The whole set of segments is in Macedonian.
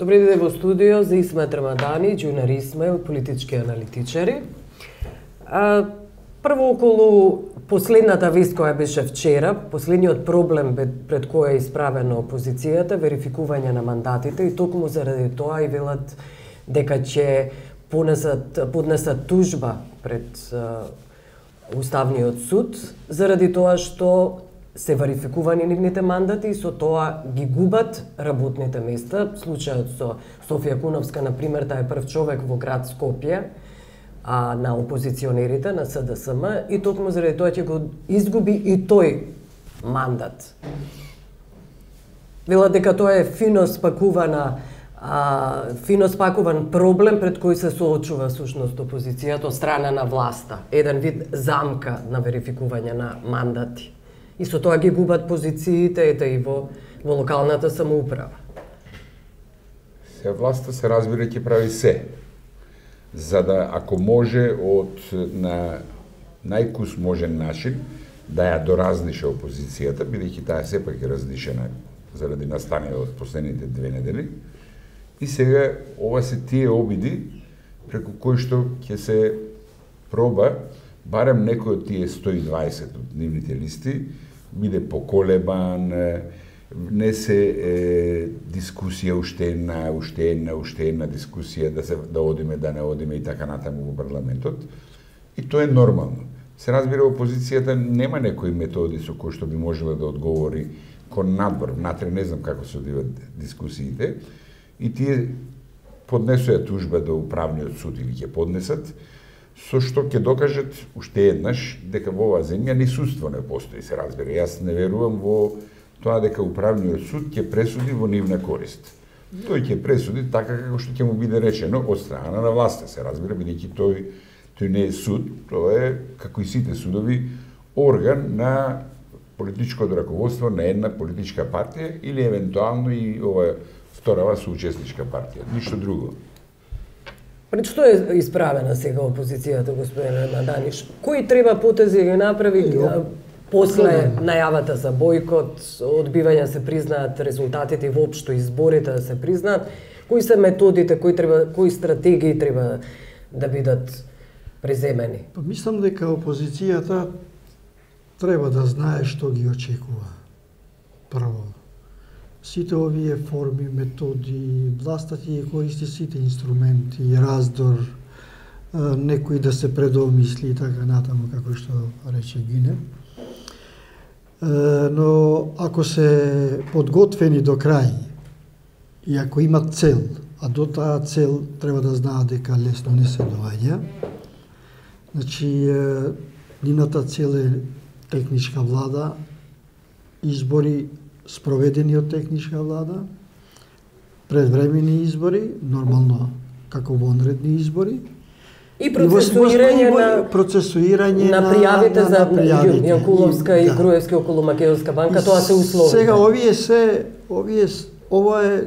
Добри ден во студио за Исмет Рамадани, журналисме, политички аналитичари. Прво околу последната вест која беше вчера, последниот проблем пред кој е исправена опозицијата, верификување на мандатите, и токму заради тоа и велат дека ќе поднесат тужба пред Уставниот суд, заради тоа што се верификувани нивните мандати и со тоа ги губат работните места. Случајот со Софија Куновска, например, таа е прв човек во град Скопје, на опозиционерите, на СДСМ, и токму заради тоа ќе го изгуби и тој мандат. Велат дека тоа е фино спакуван проблем пред кој се соочува сушност опозицијата од страна на власта. Еден вид замка на верификување на мандати. И со тоа ги губат позициите и во локалната самоуправа. Се власта се разбира ќе прави се, за да, ако може, на најкус можен начин да ја доразнише опозицијата, бидејќи таа сепак е разнишена заради настанија од последните 2 недели. И сега ова се тие обиди преку кои што ќе се проба барем некој од тие 120 од нивните листи биде поколебан, не се дискусија уште една дискусија да одиме, да не одиме и така натаму во парламентот. И тоа е нормално. Се разбира, опозицијата нема некои методи со кои што би можела да одговори кон надвор. Внатре не знам како се одиват дискусиите. И тие поднесоја тужба до управниот суд или ќе поднесат, со што ќе докажат уште еднаш дека во оваа земја ни судство не постои, се разбира. Јас не верувам во тоа дека управниот суд ќе пресуди во нивна корист. Тој ќе пресуди така како што ќе му биде речено од страна на власта, се разбира, бидејќи тој не е суд, тоа е, како и сите судови, орган на политичкото раководство на една политичка партија или евентуално и ова вторава соучесничка партија, ништо друго. Пред што е исправена сега опозицијата, господин Рамадани? Кои треба потези ги направи после најавата за бойкот, одбивање се признаат резултатите и воопшто изборите да се признаат? Кои се методите, кои стратегии треба да бидат преземени? Мислам дека опозицијата треба да знае што ги очекува. Прво, сите овие форми, методи, власта ќе користи сите инструменти, раздор, некој да се предомисли и така натаму, како што рече Гине. Но ако се подготвени до крај и ако имат цел, а до таа цел треба да знаат дека лесно не се доаѓа, значи нивната цел е техничка влада, избори спроведени од техничка влада, предвремени избори, нормално како вонредни избори, и процесуирање на пријавите за Јанкуловска и Груевски околу Македонска банка, тоа се услови. Сега ова е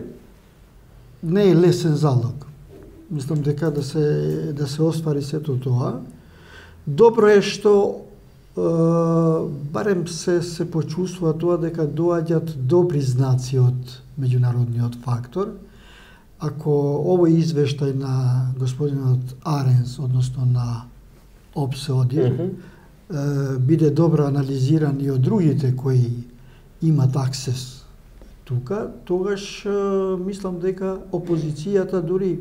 не е лесен залог. Мислам дека да се оствари сето тоа. Добро е што барем се почувствува тоа дека доаѓат добри знаци од меѓународниот фактор. Ако овој извештај на господинот Аренс, односно на ОПСЕ-одир, биде добро анализиран и од другите кои имат аксес тука, тогаш мислам дека опозицијата дури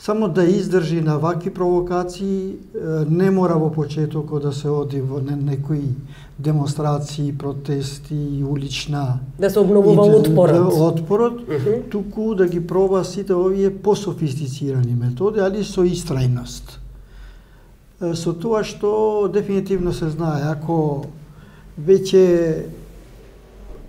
само да издржи на вакви провокации, не мора во почетокот да се оди во некои демонстрации, протести, улична... Да се обновува отпорот, туку да ги проба сите овие пософистицирани методи, али со истрајност. Со тоа што дефинитивно се знае,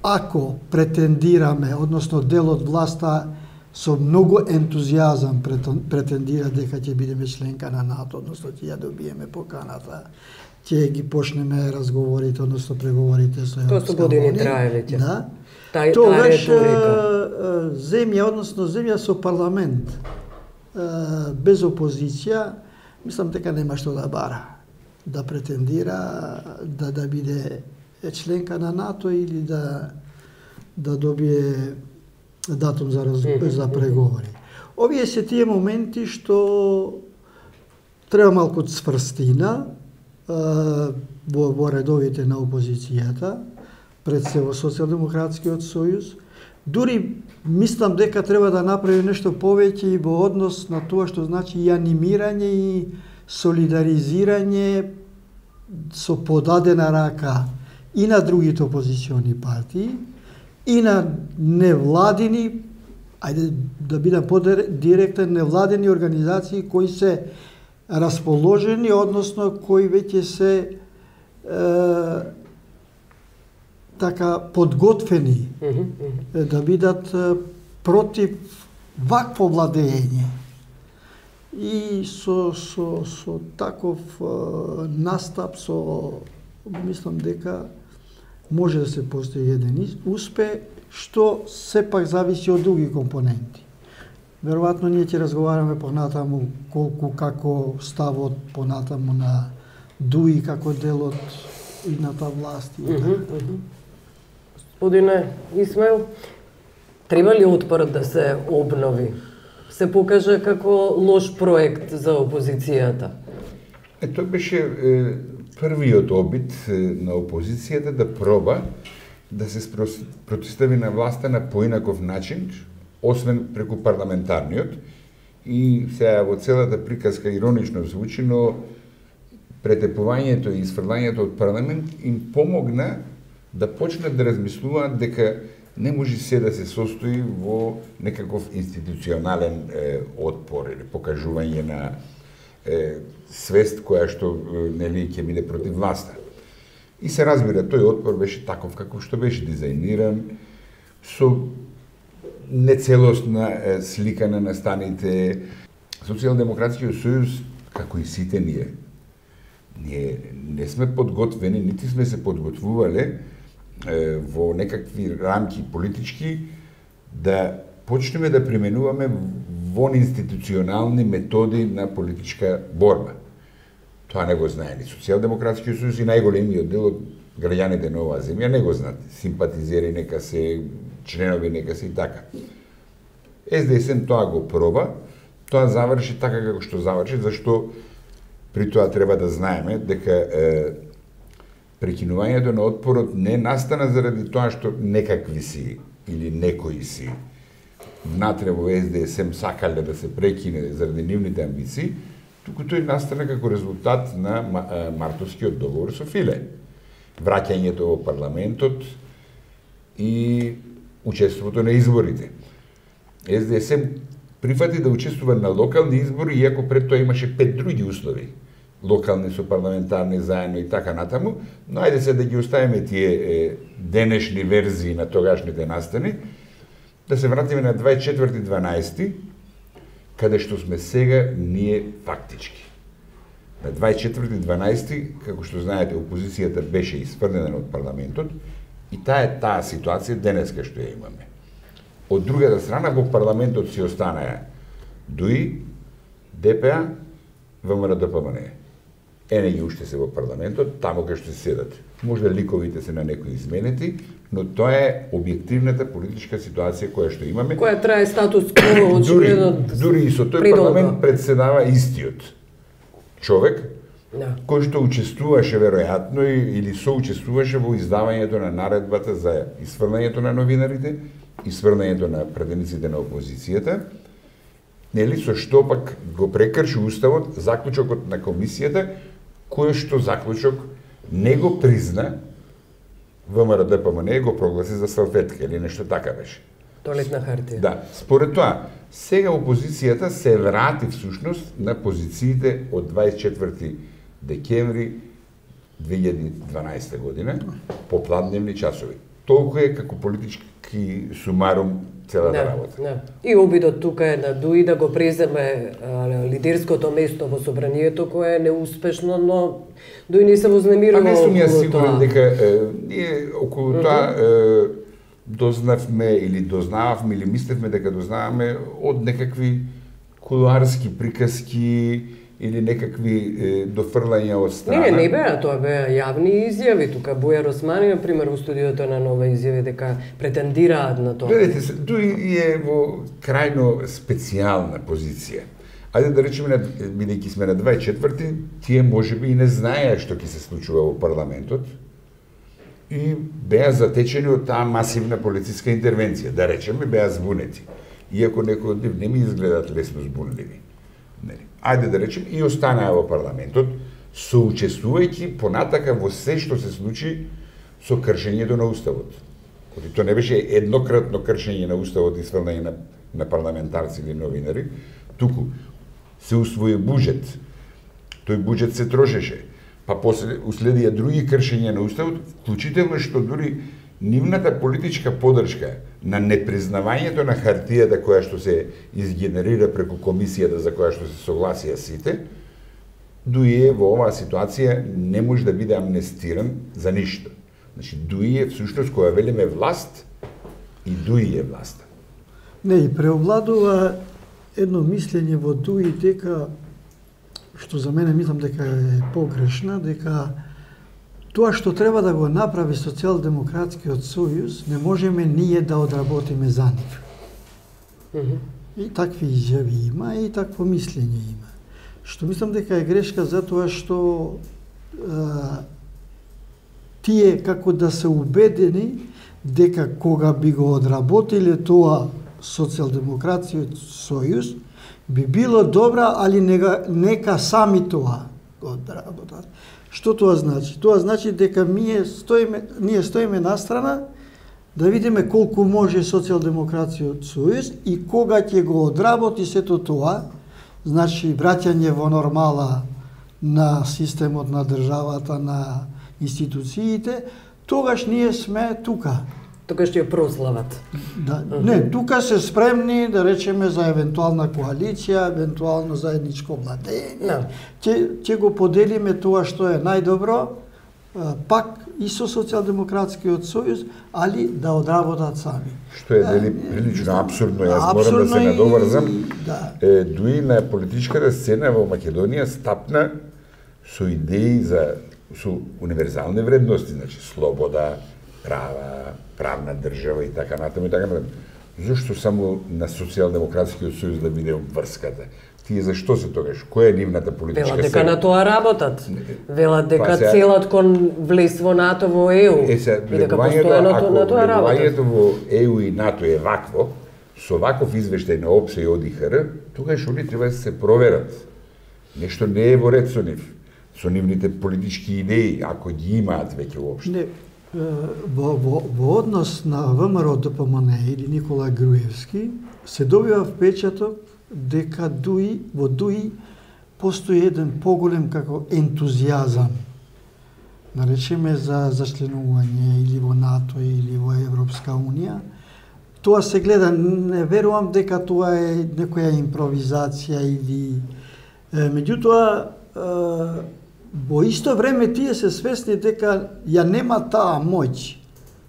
ако претендираме, односно дел од власта со многу ентузијазам претендира дека ќе бидеме членка на НАТО, односно ќе ја добиеме поканата, ќе ги почнеме разговорите, односно преговорите со Европска унија. Тоа со години трае веќе. Да. Тогаш земја со парламент без опозиција, мислам дека нема што да бара, да претендира да биде членка на НАТО или да добие датум за преговори. Овие се тие моменти што треба малку цврстина во редовите на опозицијата, пред се во Социјалдемократскиот сојуз. Дури мислам дека треба да направи нешто повеќе и во однос на тоа што значи и анимирање и солидаризирање со подадена рака и на другите опозициони партии, и на невладини, ајде да бидам подиректен, невладени организации кои се расположени, односно кои веќе се така подготвени да бидат против вакво владење. И со таков настап, мислам дека може да се постигне еден успех, што сепак зависи од други компоненти. Веројатно ние ќе разговараме понатаму колку како ставот понатаму на ДУИ како дел од идната власт. Господине Исмаил, треба ли отпорот да се обнови? Се покажа како лош проект за опозицијата. Тоа беше првиот обид на опозицијата да проба да се протистави на власта на поинаков начин, освен преку парламентарниот. И сега во целата приказка иронично звучи, но претепувањето и изфрлањето од парламент им помогна да почнат да размислуваат дека не може се да се состои во некаков институционален отпор или покажување на свест која што нели ќе биде против власта. И се разбира, тој отпор беше таков како што беше дизајниран, со нецелосна слика на настаните. Социјалдемократскиот сојуз, како и сите ние не сме подготвени, нити сме се подготвувале во некакви рамки политички да почнеме да применуваме вон институционални методи на политичка борба. Тоа не го знае ни Социјалдемократскиот сојуз и најголемиот дел од граѓаните на оваа земја не го знаат. Симпатизери нека се, членови нека се и така. СДСМ тоа го проба, тоа заврши така како што заврши, зашто при тоа треба да знаеме дека прекинувањето на отпорот не настана заради тоа што некакви си или некои си внатре во СДСМ сакале да се прекине заради нивните амбиции, туку тој настана како резултат на мартовскиот договор со Филе. Враќањето во парламентот и учеството на изборите. СДСМ прифати да учествува на локални избори, иако пред тоа имаше 5 други услови. Локални со парламентарни заедно и така натаму, но ајде се да ги оставиме тие денешни верзии на тогашните настани, да се вратиме на 24.12, каде што сме сега ние фактички. На 24.12, како што знаете, опозицијата беше изфрлена од парламентот и таа ситуација денеска што ја имаме. Од другата страна, во парламентот си останаа ДУИ, ДПА, ВМРО-ДПМНЕ. ЕНГ уште се во парламентот, таму кај што се седат. Можда ликовите се на некои изменети, но тоа е објективната политичка ситуација која што имаме. Која трае статус кво очигледно. Дури и со тој парламент председава истиот човек, кој што учествуваше веројатно или соучествуваше во издавањето на наредбата за изфрлањето на новинарите, изфрлањето на пратениците на опозицијата, нели со што пак го прекрши уставот заклучокот на комисијата, кој што заклучок не го призна, ВМРО-ДПМНЕ го прогласи за салфетка или нешто така беше. Туалетна хартија. Да, според тоа, сега опозицијата се врати всушност на позициите од 24 декември 2012 година по пладневни часови. Толку е како политички сумарум целата работа. Не. И обидот тука е на ДУИ да го преземе лидерското место во собранието, кое е неуспешно, но ДУИ не се вознемирува околу тоа. Не сум ја сигурен дека ние околу тоа дознавме или дознававме или мислевме дека дознаваме од некакви кулуарски приказки или некакви дофрлања од страна. Не беа, тоа беа јавни изјави. Тука Бујар Османи, например, у студиото на Нова изјави дека претендираат на тоа. Гледайте, тој е во крајно специјална позиција. Ајде да речеме, бидејќи сме на 24-ти, тие можеби и не знаеа што ќе се случува во парламентот и беа затечени од таа масивна полициска интервенција. Да речеме, беа збунети. Иако некои од нив не ми изгледат лесно збунливи. Ајде да речем, и останаа во парламентот, соучествувајќи понатака во се што се случи со кршењето на Уставот. Тоа не беше еднократно кршење на Уставот и сврнање на парламентарци или новинари, туку се усвои буџет. Тој буџет се трошеше. Па после уследија други кршења на Уставот, вклучително што дури нивната политичка поддршка на непризнавањето на хартијата која што се изгенерира преку комисијата за која што се согласија сите, Дуи во оваа ситуација не може да биде амнестиран за ништо. Значи, Дуи е всушност која велиме власт и Дуи е власт. Не, и преовладува едно мислење во Дуи дека, што за мене мислам дека е погрешна, дека тоа што треба да го направи Социјалдемократскиот сојуз, не можеме ние да одработиме за нив. И такви изјави има, и такво мислење има. Што мислам дека е грешка затоа што тие како да се убедени дека кога би го одработиле тоа Социјалдемократскиот сојуз, би било добра, али нека сами тоа го одработат. Што тоа значи? Тоа значи дека ние стоиме настрана да видиме колку може Социјалдемократскиот сојуз и кога ќе го одработи сето тоа, значи враќање во нормала на системот на државата, на институциите, тогаш ние сме тука. Тогаш ќе прослават. Да, не, тука се спремни да речеме за евентуална коалиција, евентуално заедничко владење. Ќе го поделиме тоа што е најдобро, пак и со Социјалдемократскиот сојуз, али да одработат сами. Што е дели прилично абсурдно, јас морам да се надоврзам. Дуи на политичката сцена во Македонија стапна со идеи со универзални вредности, значи слобода, права, правна држава и така натаму и така натаму. Зошто само на Социјалдемократскиот сојуз да биде врската? Тие зашто се тогаш? Која е нивната политичка сцена? Велат дека на тоа работат. Велат дека целат кон влез во НАТО, во ЕУ. И дека постојано на тоа работат. Ако во ЕУ и НАТО е вакво, со ваков извештај на ОПСЕ и ОДИХР, тогаш они треба да се проверат. Нешто не е во ред со нив. Со нивните политички идеи, ако ги имаат веќе уопште. Во однос на ВМРО ДПМН или Никола Груевски се добива впечаток дека во Дуи постои еден поголем како ентузијазам, наречеме за членување или во НАТО или во Европска Унија. Тоа се гледа, не верувам дека тоа е некоја импровизација или меѓутоа во исто време тие се свесни дека ја нема таа моќ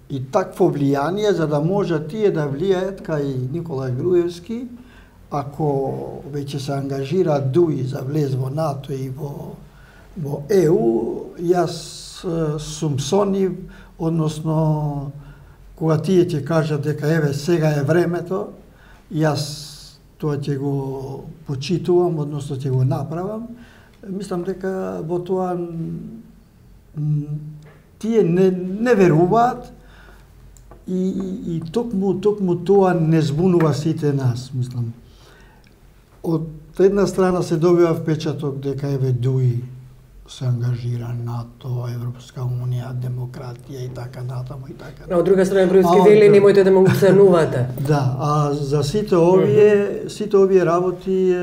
и такво влијание за да можат тие да влијаат кај Никола Груевски, ако веќе се ангажира Дуи за влез во НАТО и во ЕУ, јас сум со нив, односно кога тие ќе кажат дека еве сега е времето, јас тоа ќе го почитувам, односно ќе го направам. Мислам дека во тоа тие не веруваат и токму тоа не збунува сите нас, мислам. Од една страна се добива впечаток дека еве Дуи се ангажира НАТО, Европска Унија, демократија и така натаму и така. А од друга страна Груевски вели немојте да ме уценувате. Да, а за сите овие работи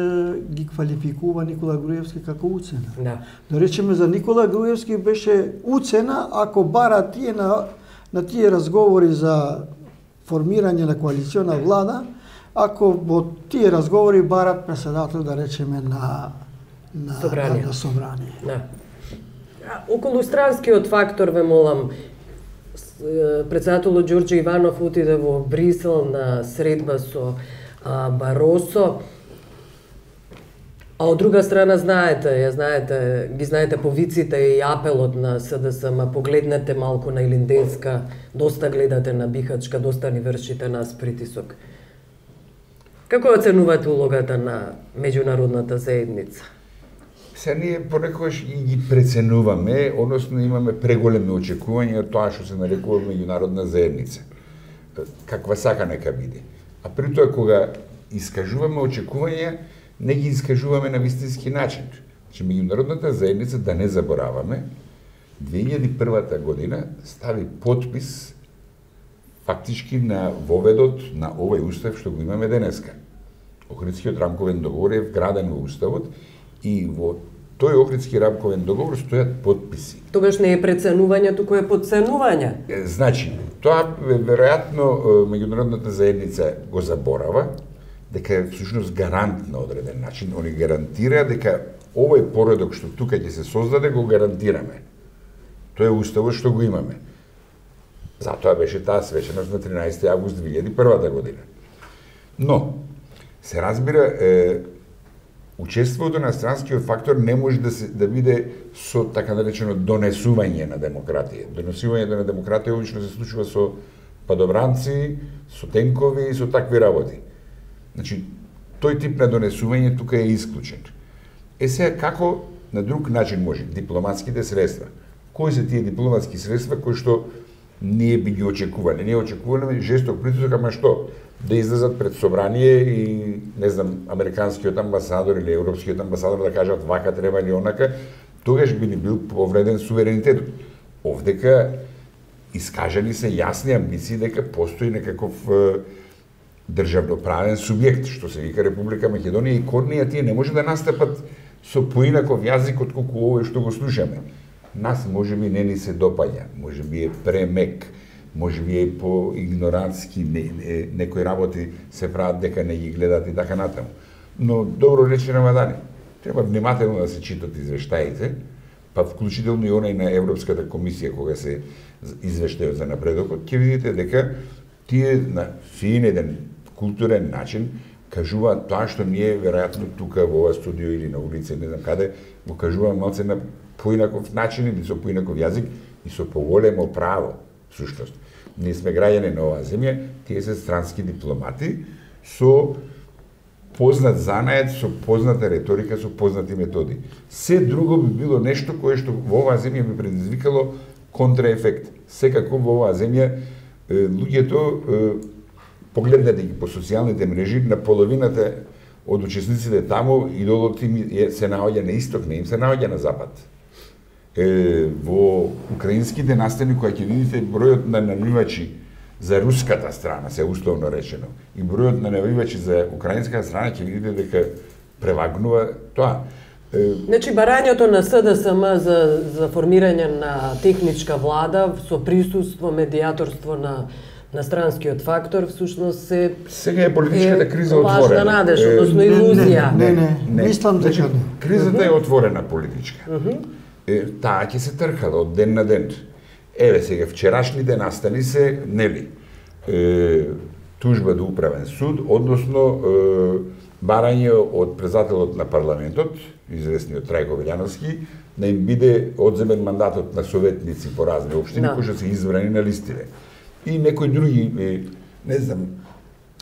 ги квалификува Никола Груевски како уцена. Да речеме за Никола Груевски беше уцена ако бара тие на тие разговори за формирање на коалициона влада, ако во тие разговори барат председател, да речеме, на собрание. Да. Околу странскиот фактор, ве молам, председателот Ѓорѓе Иванов отиде во Брисел на средба со Баросо. А од друга страна ги знаете повиците и апелот на СДСМ, погледнете малку на Илинденска, доста гледате на Бихачка, доста ни вршите нас притисок. Како оценувате улогата на меѓународната заедница? Се ние понекогаш и ги преценуваме, односно имаме преголеми очекувања од тоа што се нарекува меѓународна заедница. Каква сака нека биде. А при тоа кога искажуваме очекувања, не ги искажуваме на вистински начин. Значи, меѓународната заедница, да не забораваме, 2001 година стави подпис фактички на воведот на овој устав што го имаме денеска. Охридскиот рамковен договор е вграден во уставот и во тој Охридски рамковен договор стојат подписи. Тогаш не е преценување, туку е подценување. Значи, тоа веројатно меѓународната заедница го заборава, дека е всушност гарант на одреден начин. Они гарантира дека овој поредок што тука ќе се создаде, го гарантираме. Тоа е уставот што го имаме. Затоа беше таа свеченост на 13 август 2001 година. Но, се разбира, учеството на странскиот фактор не може да биде со така наречено донесување на демократија. Донесувањето на демократија обично се случува со падобранци, со тенкови и со такви работи. Значи, тој тип на донесување тука е исклучен. Сега како на друг начин може? Дипломатските средства. Кои се тие дипломатски средства кои што ние би ги очекувале? Ние очекувале жесток притисок, ама што? Да излезат пред собрание и, не знам, американскиот амбасадор или европскиот амбасадор да кажат вака треба или онака, тогаш би ни бил повреден суверенитетот. Овдека искажани се јасни амбиции дека постои некаков државноправен субјект, што се вика Република Македонија, и кон неја тие не може да настапат со поинаков јазик од колку овој што го слушаме. Нас можеби не ни се допаѓа, можеби е премек, можеби е по игнорантски, некои работи се прават дека не ги гледат и така натаму. Но добро рече Рамадани, треба внимателно да се читат извештаите, па вклучително и онај на Европската комисија кога се извештајот за напредокот, ќе видите дека тие на фин еден културен начин кажуваат тоа што ние веројатно тука во ова студио или на улица, не знам каде, го кажуваме малце на поинаков начин или со поинаков јазик и со поголемо право. Всушност, ние сме граѓани на оваа земја, тие се странски дипломати со познат занает, со позната реторика, со познати методи. Се друго би било нешто кое што во оваа земја би предизвикало контраефект. Секако во оваа земја луѓето погледнете ги по социјалните мрежи, на половината од учесниците таму идолот им се наоѓа на исток, не им се наоѓа на запад. Во украинските настани, која ќе видите бројот на навивачи за руската страна, се условно речено, и бројот на навивачи за украинската страна, ќе видите дека превагнува тоа. Значи, барањето на СДСМ за формирање на техничка влада со присуство, медијаторство на странскиот фактор, всушност се... Сега е политичката криза отворена. Важна надеж, односно илузија. Не, мислам дека не. Кризата е отворена политичка. Таа ќе се тркала од ден на ден. Еве сега, вчерашните настани се, нели, тужба до управен суд, односно барање од председателот на парламентот, известниот Трајко Велјановски, да им биде одземен мандатот на советници по разни општини, кои што се избрани на листиве. И некои други, не знам,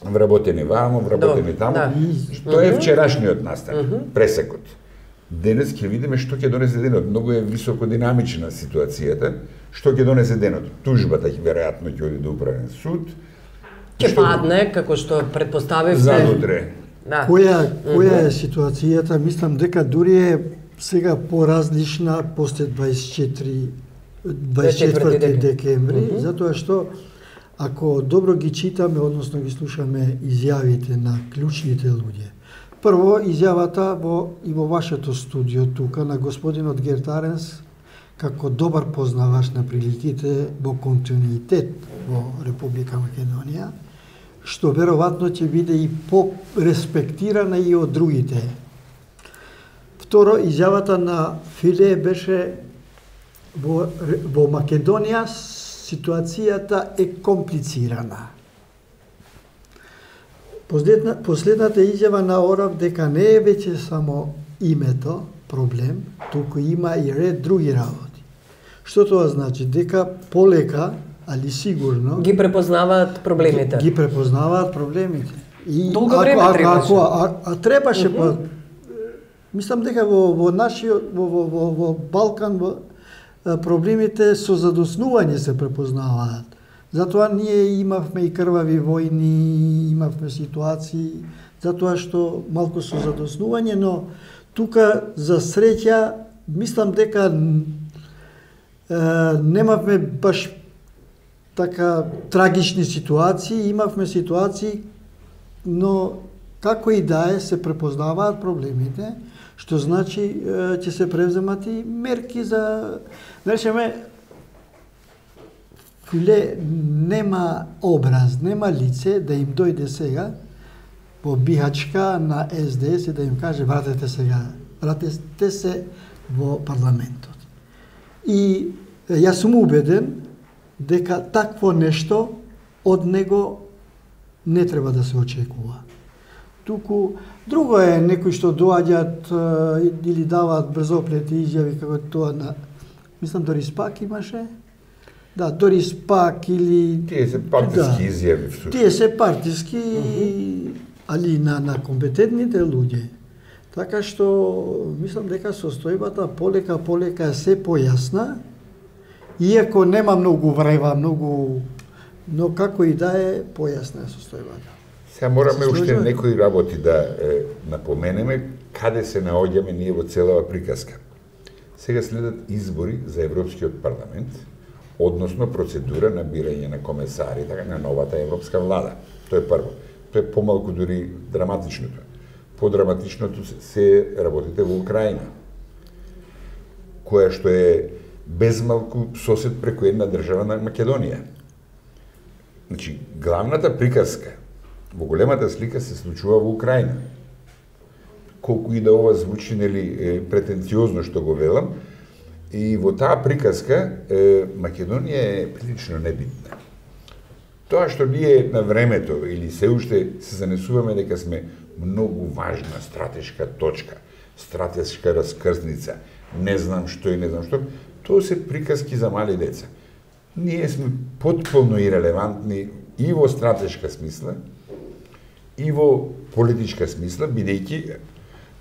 вработени вамо, вработени таму. Тоа е вчерашниот настан, пресекот. Денес ќе видиме што ќе донесе денот. Многу е високодинамична ситуацијата. Што ќе донесе денот? Тужбата ќе веројатно ќе оди до управен суд. Ќе падне, како што предпоставивте. Задутре. Која е ситуацијата? Мислам дека дури е сега поразлична после 24 декември, затоа што ако добро ги читаме, односно ги слушаме изјавите на клучните луѓе. Прво, изјавата и во вашето студио тука на господинот Герт Аренс, како добар познавач на приликите во континуитет во Република Македонија, што веројатно ќе биде и по-респектирана и од другите. Второ, изјавата на Филе беше во Македонија ситуацијата е комплицирана. Последната изјава на Орав дека не е веќе само името проблем, туку има и ред други работи. Што тоа значи? Дека полека, али сигурно Ги препознаваат проблемите. Ги препознаваат проблемите. И Долго време требаше. Требаше, мислам дека во нашиот во Балкан проблемите со задоснување се препознаваат. Затоа ние имавме и крвави војни, имавме ситуации, затоа што малку со задоснување, но тука за среќа мислам дека немавме баш така трагични ситуации, имавме ситуации, но како и да е се препознаваат проблемите, што значи ќе се превземат и мерки за, речеме, Филе нема образ, нема лице да им дојде сега по бихачка на СДС и да им каже вратете се во парламентот. И јас сум убеден дека такво нешто од него не треба да се очекува. Туку друго е некои што доаѓаат или даваат брзоплети изјави како тоа на, мислам Дорис Пак имаше. Да, Дорис Пак или Тие се партиски изјави всушност. Тие се партиски, али на компетентните луѓе. Така што мислам дека состојбата полека се појасна, иако нема многу врева, но како и да е појасна состојбата. Сега мораме уште некои работи да напоменеме каде се наоѓаме ние во целава приказка. Сега следат избори за Европскиот парламент, односно процедура на бирање на комесари на новата европска влада. Тоа е прво. Тоа е помалку дури драматичното. Подраматичното се работите во Украина, која што е безмалку сосед преку една држава на Македонија. Значи, главната приказка во големата слика се случува во Украина. Колку и да ова звучи претенциозно што го велам, и во таа приказка Македонија е прилично небитна. Тоа што ние на времето или се уште се занесуваме дека сме многу важна стратешка точка, стратешка раскрсница, не знам што и не знам што, тоа се приказки за мали деца. Ние сме потполно ирелевантни и во стратешка смисла, и во политичка смисла, бидејќи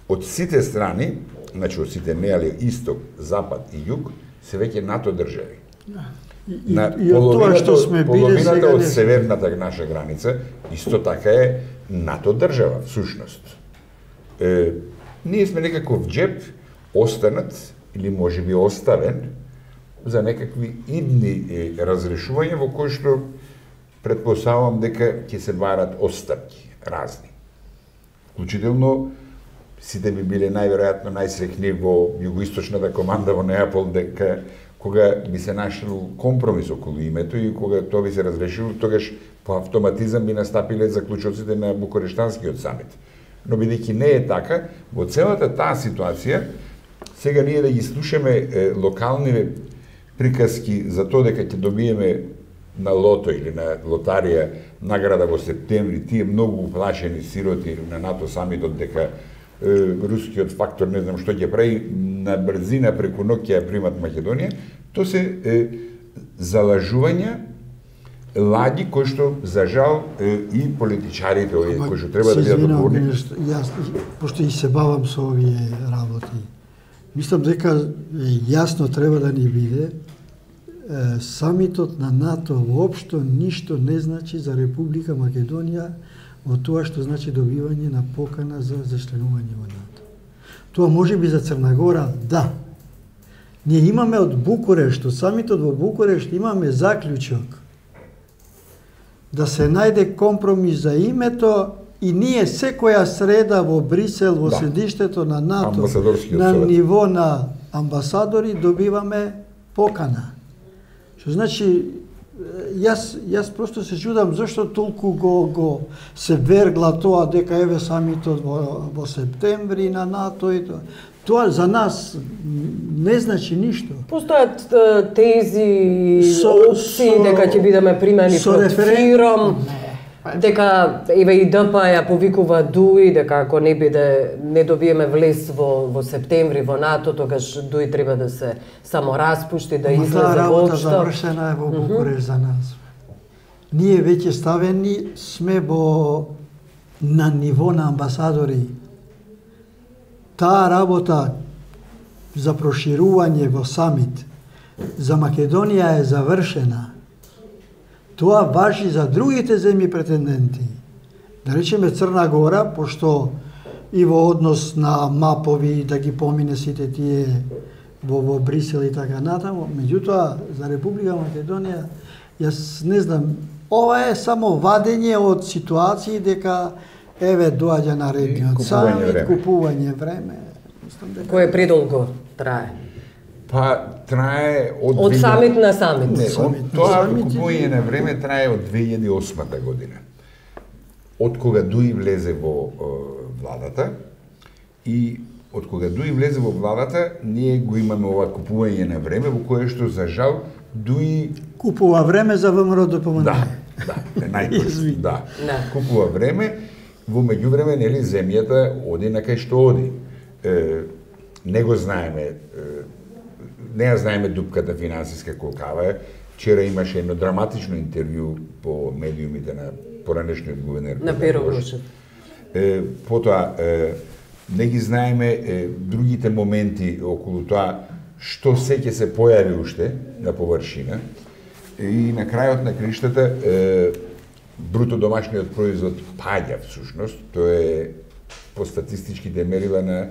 од сите страни, значи од сите не, али исток, запад и југ, се веќе НАТО држави. И од тоа што сме биле сега половината од северната наша граница исто така е НАТО држава, всушност. Ние сме некаков джеп останат или можеби оставен за некакви идни разрешувања во кои што претпоставувам дека ќе се барат оставки разни. Вклучително сите би биле најверојатно најсрекни во југоисточната команда во Неапол дека кога би се нашол компромис околу името и кога тоа би се разрешило, тогаш по автоматизам би настапиле заклучоците на Букурештанскиот самит. Но бидејќи не е така, во целата таа ситуација, сега ние да ги слушаме локални приказки за тоа дека ќе добиеме на лото или на лотарија награда во септември, тие многу уплашени сироти на НАТО самитот дека рускиот фактор не знам што ќе прави на брзина преку ноќ ќе ја примат Македонија, тоа се залажувања, лаги кои што за жал и политичарите кои што треба да бидат одговорни. Јас пошто и се бавам со овие работи. Мислам дека јасно треба да ни биде самитот на НАТО воопшто ништо не значи за Република Македонија во тоа што значи добивање на покана за членување во НАТО. Тоа може би за Црна Гора, да. Ние имаме од Букурешт, од самитот во Букурешт имаме заклучок да се најде компромис за името и ние секоја среда во Брисел, во седиштето на НАТО, на ниво на амбасадори добиваме покана. Што значи, јас просто се чудам зашто толку го се вергла тоа дека еве самитот во септември на НАТО и тоа. Тоа за нас не значи ништо. Постојат тези опции дека ќе бидеме примени под фиром. Дека еве и ДП ја повикува Дуи, дека ако не добиеме влез во септември во НАТО, тогаш Дуи треба да се само распушти, да излезе таа работа воопшто. завршена е во Букуреш за нас. Ние веќе ставени сме на ниво на амбасадори. Таа работа за проширување во самит за Македонија е завршена. Тоа важи за другите земји претенденти. Да речеме Црна Гора, пошто и во однос на мапови да ги помине сите тие во Брисел и така натаму, меѓутоа за Република Македонија јас не знам, ова е само вадење од ситуации дека еве доаѓа наредниот самит, купување време. Кое предолго трае? Па трае од самит на самит. Не, тоа купување на време трае од 2008 година. Од кога Дуи влезе во владата и од кога Дуи влезе во владата, ние го имаме ова купување на време во кое што за жал Дуи купува време за ВМРО ДПМН. Да, најпрв. Да. Купува време, во меѓувреме нели земјата оди на кај што оди. Не го знаеме, не ја знаеме дупката финансиска колкава е. Вчера имаше едно драматично интервју по медиумите на поранешниот гувернер на Перо Гошев. Потоа не ги знаеме другите моменти околу тоа што се ќе се појави уште на површина. И на крајот на криштата бруто домашниот производ паѓа всушност. Тоа е по статистичките мерила на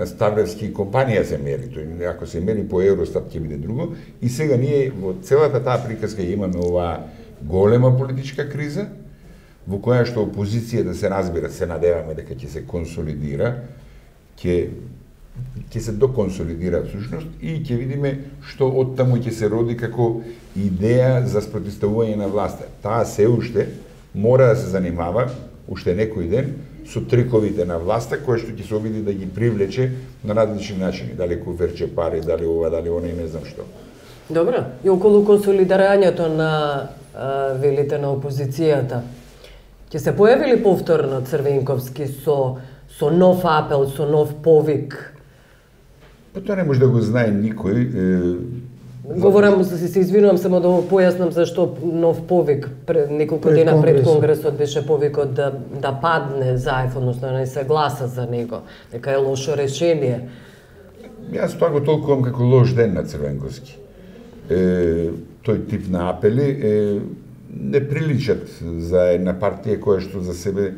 Ставревски компанија се мери. Тој ако се мери по Евростат ќе биде друго. И сега ние во целата таа приказка имаме оваа голема политичка криза во која што опозицијата се разбира, се надеваме дека ќе се консолидира, ќе се доконсолидира всушност и ќе видиме што оттаму ќе се роди како идеја за спротивставување на власта. Таа се уште мора да се занимава уште некој ден со триковите на власта, кој што ќе се обиди да ги привлече на различни начини, дали куверче пари, дали ова, дали она и не знам што. Добро. И околу консолидирањето на велите на опозицијата, ќе се појави ли повторно Црвенковски со нов апел, со нов повик? Па тоа не може да го знае никој. Говорам, се извинувам само да појаснам зашто нов повик неколку дена пред Конгресот беше повикот да падне ЗАЕФ, односно не се гласа за него, дека е лошо решение. Јас тоа го толкувам како лош ден на Црвенковски. Тој тип на апели не приличат за една партија која што за себе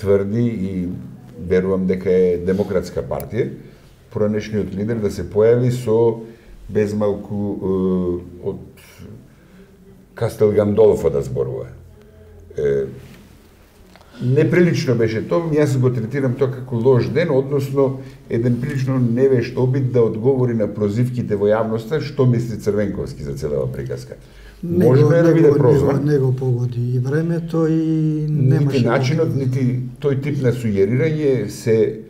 тврди и верувам дека е демократска партија. Поранешниот лидер да се појави со без малку од Кастел Гандолфо да зборува. Неприлично беше тоа, јас го третирам тоа како лош ден, односно еден прилично невешт обид да одговори на прозивките во јавноста што мисли Црвенковски за целава приказка. Може да биде прозван. Не го погоди и времето и немаше. Нити начинот, нити тој тип на сугерирање се.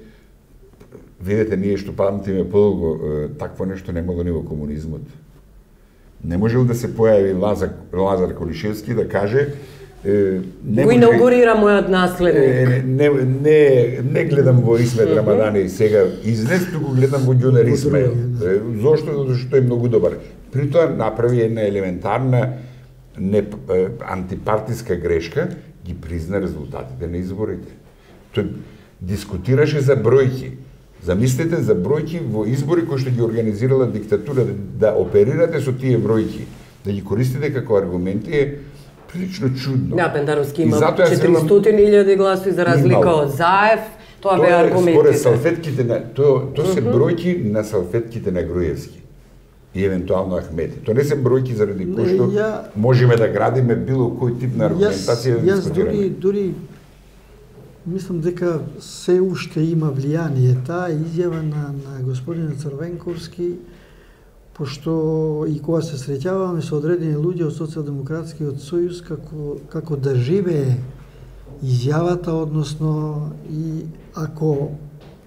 Видете, ние што памтиме подолго, такво нешто не могло ни во комунизмот. Не можел да се појави Лазар Колишевски да каже го инаугурира мојот наследник. Не гледам во Исмет Рамадани сега изнес, туку гледам во Ѓунер Исмаил. Зошто? Затоа што е многу добар. При тоа направи една елементарна антипартиска грешка, ги призна резултатите на изборите. Тој дискутираше за бројки. Замислете за бројки во избори кои што ги организирала диктатура, да оперирате со тие бројки, да ги користите како аргументи е прилично чудно. Да, Пендаровски има 400.000 гласови за разлика од ЗАЕФ, тоа беа аргументите. Според салфетките тоа се бројки на салфетките на Груевски и евентуално Ахмети. Тоа не се бројки заради кои што можеме да градиме било кој тип на аргументација да дискутираме. Јас дури мислам дека се уште има влијание таа изјава на господинот Црвенковски, пошто и кога се среќаваме со одредени луѓе од Социјалдемократскиот сојуз како да живее изјавата, односно и ако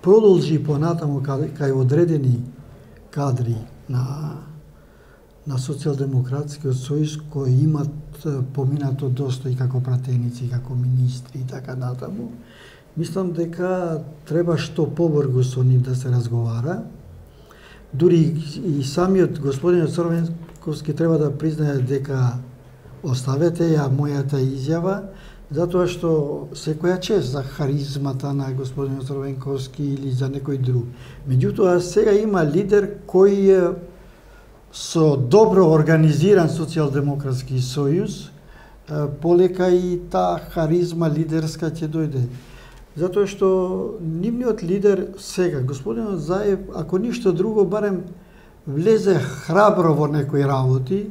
продолжи понатаму кај одредени кадри на Социјалдемократскиот сојуз кои имат поминато достои како пратеници, како министри и така натаму. Мислам дека треба што побрзо со нив да се разговара. Дури и самиот господинот Црвенковски треба да признае дека оставете ја мојата изјава, затоа што секоја чест за харизмата на господинот Црвенковски или за некој друг. Меѓутоа сега има лидер кој со добро организиран социјалдемократски сојуз, полека и таа харизма лидерска ќе дојде. Затоа што нивниот лидер сега, господинот Заев, ако ништо друго, барем влезе храбро во некои работи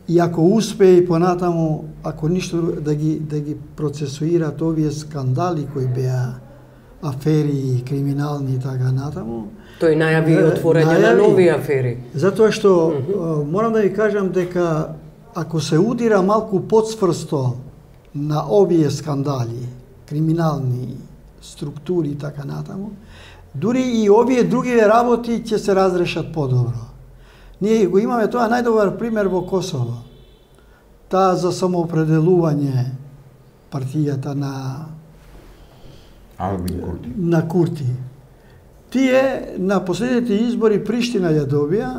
и ако успее и понатаму, ако ништо да ги процесуираат овие скандали кои беа афери криминални и така натаму. Тој најави отворање на нови афери. Затоа што морам да ви кажам дека ако се удира малку подсврсто на овие скандали, криминални структури и така натаму, дури и овие други работи ќе се разрешат подобро. Ние го имаме тоа најдобар пример во Косово. Таа за самоопределување партијата на Албин Курти. На Курти. Тие на последните избори Приштина ја добија,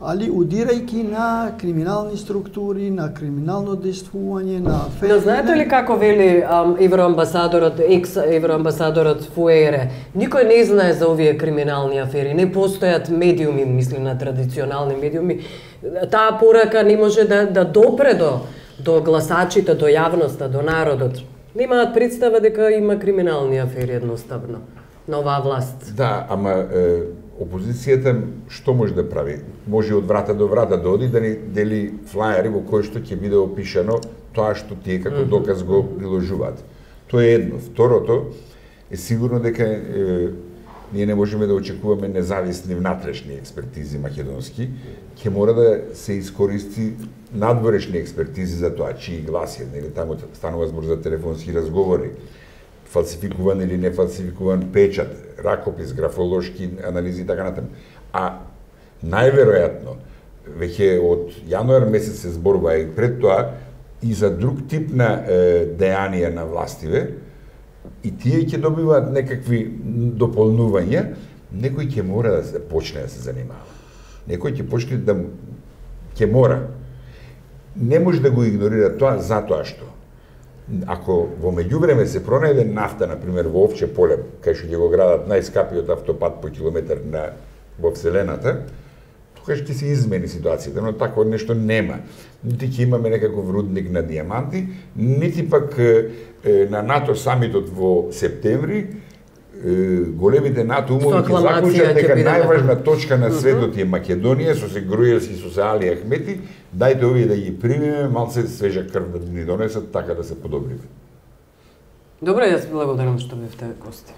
али удирајќи на криминални структури, на криминално действување, на афери. Но знаете ли како вели евроамбасадорот, екс-евроамбасадорот Фуере? Никој не знае за овие криминални афери, не постојат медиуми, мислим на традиционални медиуми. Таа порака не може да допре до гласачите, до јавноста, до народот. Немаат представа дека има криминални афери едноставно на оваа власт. Да, ама опозицијата што може да прави? Може од врата до врата да оди да ни дели флаери во кои што ќе биде опишано тоа што тие како доказ го приложуваат. Тоа е едно. Второто е сигурно дека ние не можеме да очекуваме независни внатрешни експертизи македонски, ќе мора да се искористи надворешни експертизи за тоа чии гласи, нели таму станува збор за телефонски разговори, фалсификуван или нефалсификуван печат, ракопис, графолошки анализи и така натаму. А најверојатно веќе од јануар месец се зборува и пред тоа и за друг тип на дејанија на властиве, и тие ќе добиваат некакви дополнувања, некој ќе мора да се почне да се занимава. Некој ќе почне да ќе мора. Не може да го игнорира тоа затоа што ако во меѓувреме се пронајде нафта, например, во Овче поле, кај што ќе го градат најскапиот автопат по километар во Вселената, тогаш ќе се измени ситуацијата, но такво нешто нема. Нити ќе имаме некаков рудник на дијаманти, нити пак на НАТО самитот во септември, големите НАТО умови ќе заклучат дека најважна точка на светот е Македонија, со се Груевски, со се Али Ахмети, дајте овие да ги примеме, малце свежа крв да ни донесат, така да се подобриме. Добре, јас благодарам што бевте гости.